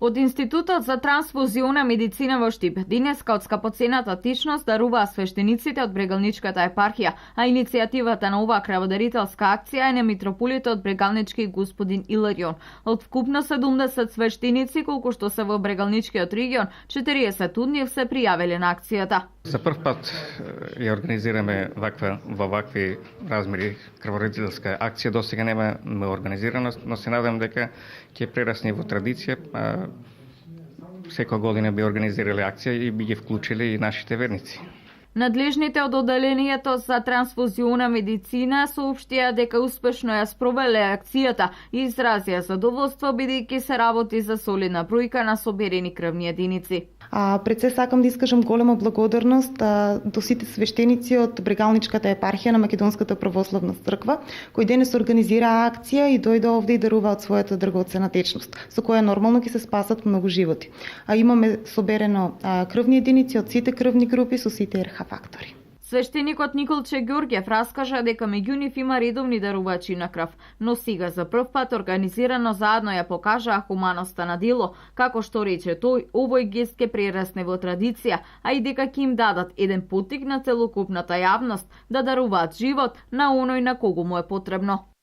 Од Институтот за трансфузиона медицина во Штип денеска од скапоцената тичност даруваа свештениците од Брегалничката епархија, а иницијативата на оваа крводарителска акција е на митрополитот Брегалнички господин Иларион. Од вкупно 70 свештеници колку што се во Брегалничкиот регион, 40 од нив се пријавиле на акцијата. За прв пат ја организираме во вакви размери крводарителска акција. Досега нема организирано, но се надам дека ќе прерасне во традиција. Секоја година би организирале акција и би ги вклучиле и нашите верници. Надлежните од одделението за трансфузиона медицина соопштија дека успешно ја спровеле акцијата и изразија задоволство бидејќи се работи за солидна бројка на соберени крвни единици. Пред се сакам да искажам голема благодарност до сите свештеници од Брегалничката епархија на Македонската православна црква, кои денес организираа акција и дојде овде и даруваат својата драгоцена течност, со која нормално ќе се спасат многу животи. Имаме соберено крвни единици од сите крвни групи со сите РХ фактори. Свештеникот Николче Ѓорѓев раскажа дека меѓу нив има редовни дарувачи на крв, но сега за прв пат организирано заедно ја покажаа хуманоста на дело, како што рече тој, овој гест ке прерасне во традиција, а и дека ќе им дадат еден поттик на целокупната јавност да даруваат живот на оној на кого му е потребно.